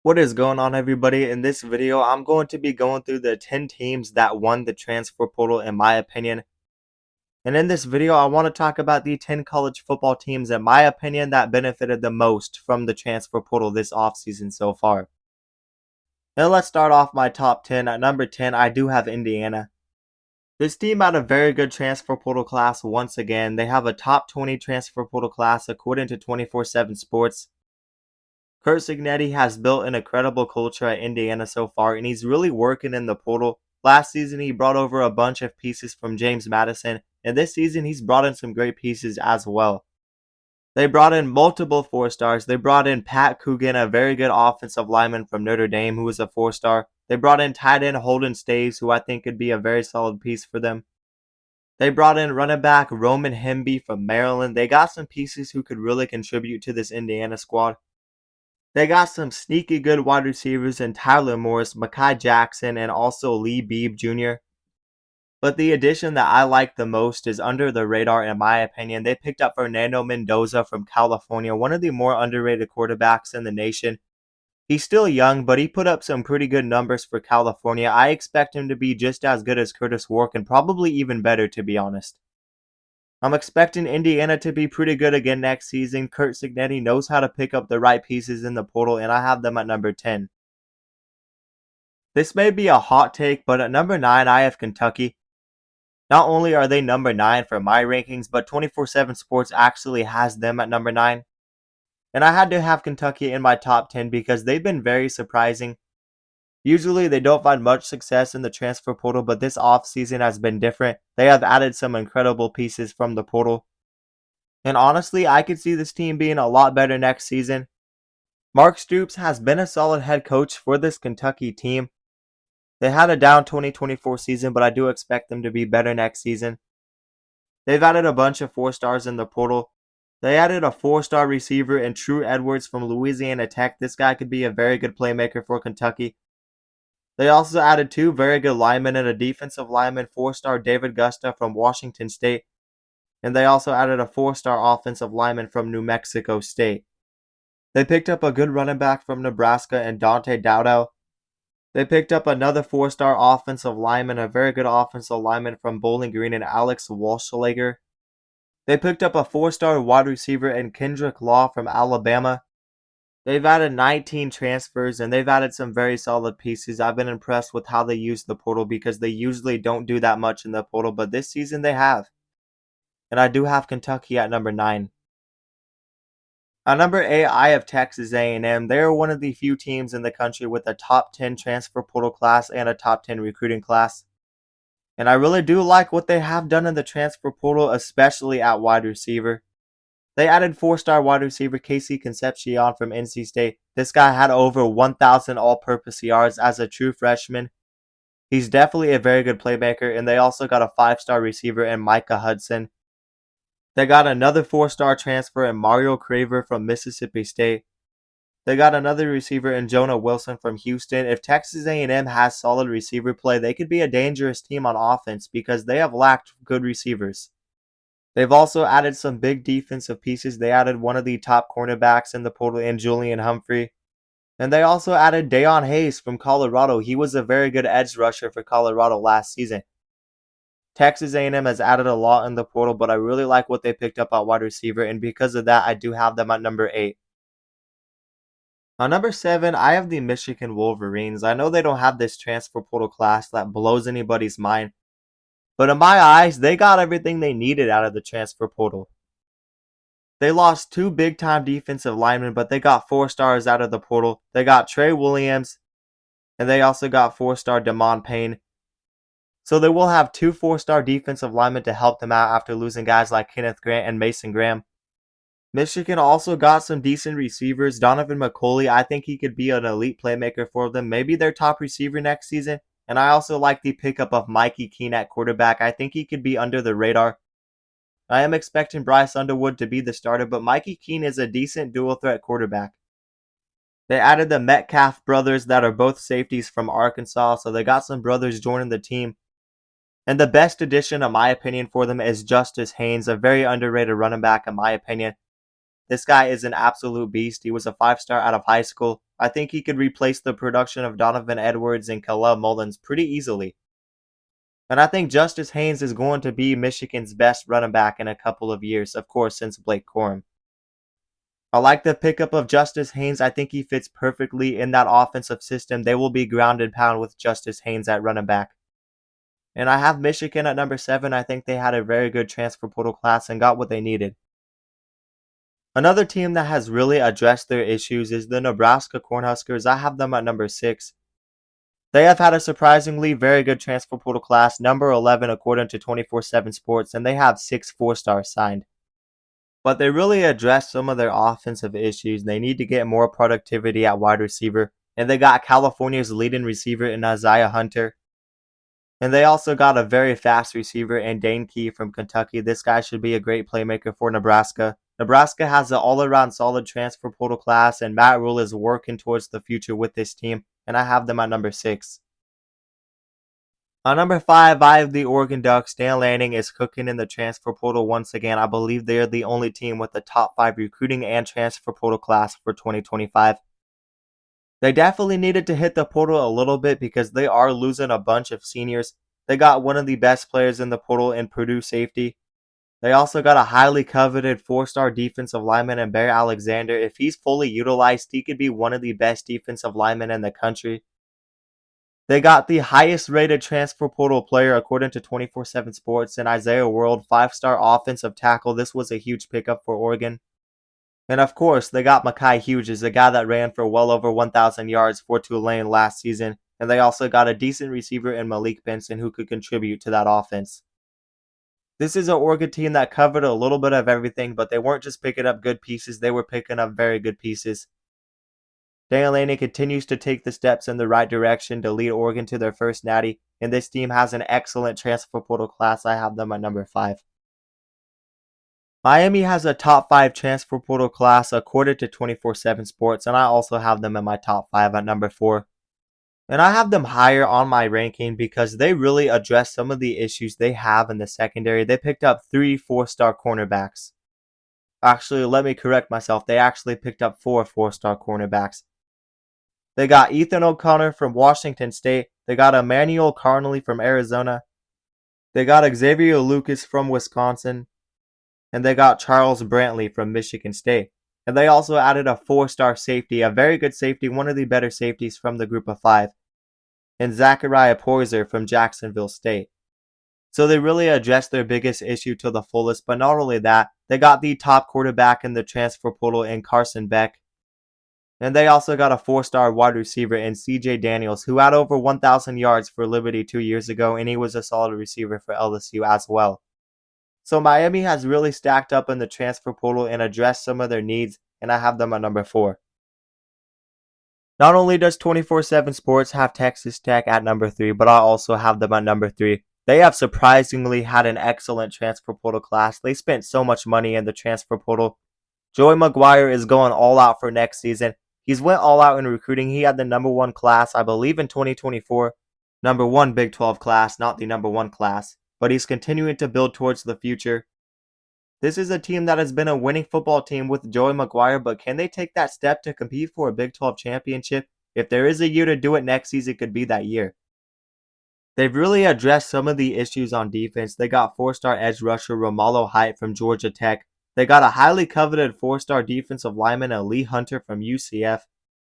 What is going on, everybody? In this video, I'm going to be going through the 10 teams that won the transfer portal in my opinion. And in this video, I want to talk about the 10 college football teams in my opinion that benefited the most from the transfer portal this offseason so far. Now let's start off my top 10. At number 10, I do have Indiana. This team had a very good transfer portal class once again. They have a top 20 transfer portal class according to 24/7 Sports. Curt Cignetti has built an incredible culture at Indiana so far, and he's really working in the portal. Last season, he brought over a bunch of pieces from James Madison, and this season, he's brought in some great pieces as well. They brought in multiple 4-stars. They brought in Pat Coogan, a very good offensive lineman from Notre Dame, who was a 4-star. They brought in tight end Holden Staves, who I think could be a very solid piece for them. They brought in running back Roman Hemby from Maryland. They got some pieces who could really contribute to this Indiana squad. They got some sneaky good wide receivers in Tyler Morris, Mekhi Jackson, and also Lee Beebe Jr. But the addition that I like the most is under the radar in my opinion. They picked up Fernando Mendoza from California, one of the more underrated quarterbacks in the nation. He's still young, but he put up some pretty good numbers for California. I expect him to be just as good as Curtis Wark and probably even better, to be honest. I'm expecting Indiana to be pretty good again next season. Curt Cignetti knows how to pick up the right pieces in the portal, and I have them at number 10. This may be a hot take, but at number 9, I have Kentucky. Not only are they number 9 for my rankings, but 24/7 Sports actually has them at number 9. And I had to have Kentucky in my top 10 because they've been very surprising. Usually they don't find much success in the transfer portal, but this offseason has been different. They have added some incredible pieces from the portal. And honestly, I could see this team being a lot better next season. Mark Stoops has been a solid head coach for this Kentucky team. They had a down 2024 season, but I do expect them to be better next season. They've added a bunch of 4-stars in the portal. They added a 4-star receiver in True Edwards from Louisiana Tech. This guy could be a very good playmaker for Kentucky. They also added 2 very good linemen and a defensive lineman, 4-star David Gusta from Washington State. And they also added a 4-star offensive lineman from New Mexico State. They picked up a good running back from Nebraska and Dante Dowdell. They picked up another 4-star offensive lineman, a very good offensive lineman from Bowling Green, and Alex Walschlager. They picked up a 4-star wide receiver in Kendrick Law from Alabama. They've added 19 transfers, and they've added some very solid pieces. I've been impressed with how they use the portal because they usually don't do that much in the portal, but this season they have. And I do have Kentucky at number 9. At number 8, I have Texas A&M. They are one of the few teams in the country with a top 10 transfer portal class and a top 10 recruiting class. And I really do like what they have done in the transfer portal, especially at wide receiver. They added 4-star wide receiver Casey Concepcion from NC State. This guy had over 1,000 all-purpose yards as a true freshman. He's definitely a very good playmaker, and they also got a 5-star receiver in Micah Hudson. They got another 4-star transfer in Mario Craver from Mississippi State. They got another receiver in Jonah Wilson from Houston. If Texas A&M has solid receiver play, they could be a dangerous team on offense because they have lacked good receivers. They've also added some big defensive pieces. They added one of the top cornerbacks in the portal in Julian Humphrey. And they also added Deion Hayes from Colorado. He was a very good edge rusher for Colorado last season. Texas A&M has added a lot in the portal, but I really like what they picked up at wide receiver, and because of that, I do have them at number 8. On number 7, I have the Michigan Wolverines. I know they don't have this transfer portal class that blows anybody's mind, but in my eyes, they got everything they needed out of the transfer portal. They lost 2 big-time defensive linemen, but they got 4-stars out of the portal. They got Trey Williams, and they also got 4-star Damon Payne. So they will have 2 4-star defensive linemen to help them out after losing guys like Kenneth Grant and Mason Graham. Michigan also got some decent receivers. Donovan McCulley, I think he could be an elite playmaker for them. Maybe their top receiver next season. And I also like the pickup of Mikey Keene at quarterback. I think he could be under the radar. I am expecting Bryce Underwood to be the starter, but Mikey Keene is a decent dual threat quarterback. They added the Metcalf brothers that are both safeties from Arkansas, so they got some brothers joining the team. And the best addition, in my opinion, for them is Justice Haynes, a very underrated running back, in my opinion. This guy is an absolute beast. He was a 5-star out of high school. I think he could replace the production of Donovan Edwards and Caleb Mullins pretty easily. And I think Justice Haynes is going to be Michigan's best running back in a couple of years, of course, since Blake Corum. I like the pickup of Justice Haynes. I think he fits perfectly in that offensive system. They will be ground and pound with Justice Haynes at running back. And I have Michigan at number 7. I think they had a very good transfer portal class and got what they needed. Another team that has really addressed their issues is the Nebraska Cornhuskers. I have them at number 6. They have had a surprisingly very good transfer portal class, number 11 according to 24/7 Sports, and they have 6 4-stars signed. But they really addressed some of their offensive issues. They need to get more productivity at wide receiver, and they got California's leading receiver in Isaiah Hunter. And they also got a very fast receiver in Dane Key from Kentucky. This guy should be a great playmaker for Nebraska. Nebraska has an all-around solid transfer portal class, and Matt Rule is working towards the future with this team, and I have them at number 6. On number 5, I have the Oregon Ducks. Dan Lanning is cooking in the transfer portal once again. I believe they are the only team with the top 5 recruiting and transfer portal class for 2025. They definitely needed to hit the portal a little bit because they are losing a bunch of seniors. They got one of the best players in the portal in Purdue safety. They also got a highly coveted 4-star defensive lineman in Bear Alexander. If he's fully utilized, he could be one of the best defensive linemen in the country. They got the highest rated transfer portal player according to 24/7 Sports in Isaiah World, 5-star offensive tackle. This was a huge pickup for Oregon. And of course, they got Mekhi Hughes, the guy that ran for well over 1,000 yards for Tulane last season. And they also got a decent receiver in Malik Benson who could contribute to that offense. This is an Oregon team that covered a little bit of everything, but they weren't just picking up good pieces, they were picking up very good pieces. Dan Lanning continues to take the steps in the right direction to lead Oregon to their first natty, and this team has an excellent transfer portal class. I have them at number 5. Miami has a top 5 transfer portal class according to 24/7 Sports, and I also have them in my top 5 at number 4. And I have them higher on my ranking because they really address some of the issues they have in the secondary. They picked up 3 4-star cornerbacks. Actually, let me correct myself. They actually picked up 4 4-star cornerbacks. They got Ethan O'Connor from Washington State. They got Emmanuel Carnley from Arizona. They got Xavier Lucas from Wisconsin. And they got Charles Brantley from Michigan State. And they also added a 4-star safety, a very good safety, one of the better safeties from the group of 5, and Zachariah Poyser from Jacksonville State. So they really addressed their biggest issue to the fullest, but not only that, they got the top quarterback in the transfer portal in Carson Beck. And they also got a 4-star wide receiver in CJ Daniels, who had over 1,000 yards for Liberty 2 years ago, and he was a solid receiver for LSU as well. So Miami has really stacked up in the transfer portal and addressed some of their needs, and I have them at number 4. Not only does 24/7 Sports have Texas Tech at number 3, but I also have them at number 3. They have surprisingly had an excellent transfer portal class. They spent so much money in the transfer portal. Joey McGuire is going all out for next season. He's went all out in recruiting. He had the number 1 class, I believe, in 2024. Number 1 Big 12 class, not the number 1 class. But he's continuing to build towards the future. This is a team that has been a winning football team with Joey McGuire, but can they take that step to compete for a Big 12 championship? If there is a year to do it next season, it could be that year. They've really addressed some of the issues on defense. They got 4-star edge rusher Romallo Height from Georgia Tech. They got a highly coveted 4-star defensive lineman Lee Hunter from UCF.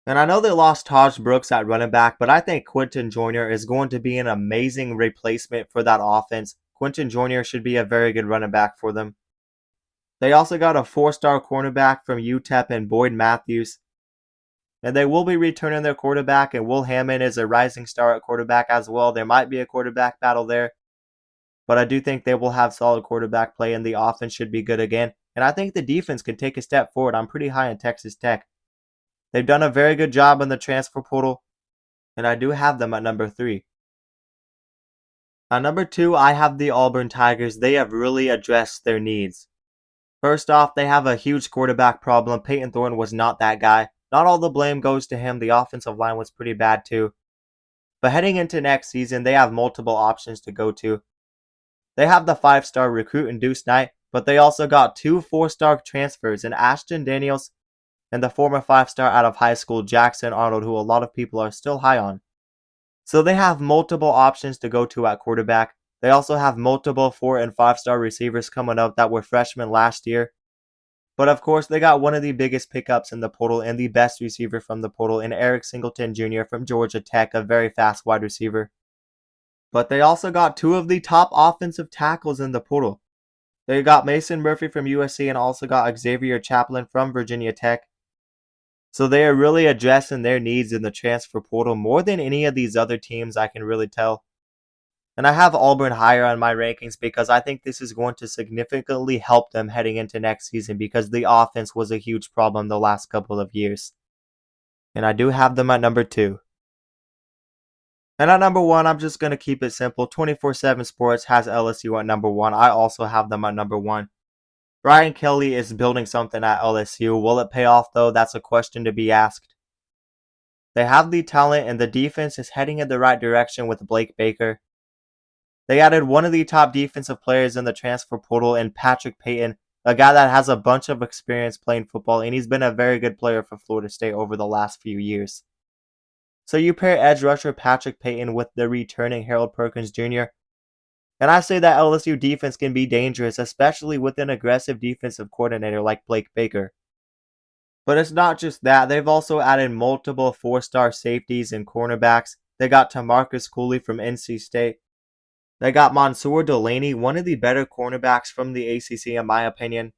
And I know they lost Taj Brooks at running back, but I think Quinton Joyner is going to be an amazing replacement for that offense. Quinton Joyner should be a very good running back for them. They also got a 4-star cornerback from UTEP and Boyd Matthews. And they will be returning their quarterback, and Will Hammond is a rising star at quarterback as well. There might be a quarterback battle there, but I do think they will have solid quarterback play, and the offense should be good again. And I think the defense can take a step forward. I'm pretty high in Texas Tech. They've done a very good job in the transfer portal, and I do have them at number 3. At number 2, I have the Auburn Tigers. They have really addressed their needs. First off, they have a huge quarterback problem. Peyton Thorne was not that guy. Not all the blame goes to him. The offensive line was pretty bad too. But heading into next season, they have multiple options to go to. They have the 5-star recruit in Deuce Knight. but they also got 2 4-star transfers in Ashton Daniels and the former 5-star out of high school Jackson Arnold, who a lot of people are still high on. So they have multiple options to go to at quarterback. They also have multiple 4 and 5-star receivers coming up that were freshmen last year. But of course, they got one of the biggest pickups in the portal and the best receiver from the portal in Eric Singleton Jr. from Georgia Tech, a very fast wide receiver. But they also got 2 of the top offensive tackles in the portal. They got Mason Murphy from USC and also got Xavier Chaplin from Virginia Tech. So they are really addressing their needs in the transfer portal more than any of these other teams, I can really tell. And I have Auburn higher on my rankings because I think this is going to significantly help them heading into next season because the offense was a huge problem the last couple of years. And I do have them at number 2. And at number 1, I'm just going to keep it simple. 24/7 Sports has LSU at number 1. I also have them at number 1. Brian Kelly is building something at LSU. Will it pay off though? That's a question to be asked. They have the talent and the defense is heading in the right direction with Blake Baker. They added one of the top defensive players in the transfer portal in Patrick Payton, a guy that has a bunch of experience playing football, and he's been a very good player for Florida State over the last few years. So you pair edge rusher Patrick Payton with the returning Harold Perkins Jr., and I say that LSU defense can be dangerous, especially with an aggressive defensive coordinator like Blake Baker. But it's not just that, they've also added multiple 4-star safeties and cornerbacks. They got Tamarcus Cooley from NC State. They got Mansour Delaney, one of the better cornerbacks from the ACC in my opinion.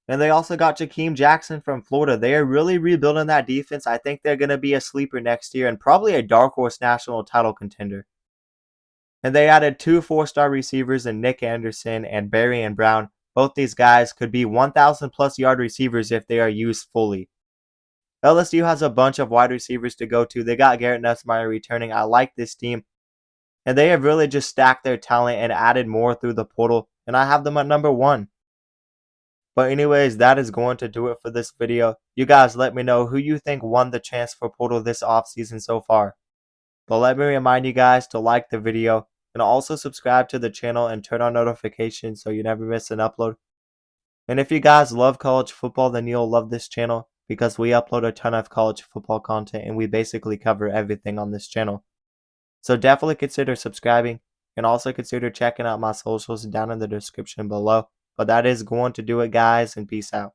And they also got Jakeem Jackson from Florida. They are really rebuilding that defense. I think they're going to be a sleeper next year and probably a dark horse national title contender. And they added 2 4-star receivers in Nick Anderson and Barry Brown. Both these guys could be 1,000 plus yard receivers if they are used fully. LSU has a bunch of wide receivers to go to. They got Garrett Nussmeier returning. I like this team. And they have really just stacked their talent and added more through the portal. And I have them at number 1. But anyways, that is going to do it for this video. You guys let me know who you think won the transfer portal this offseason so far. But let me remind you guys to like the video and also subscribe to the channel and turn on notifications so you never miss an upload. And if you guys love college football, then you'll love this channel because we upload a ton of college football content and we basically cover everything on this channel. So definitely consider subscribing and also consider checking out my socials down in the description below. But that is going to do it, guys, and peace out.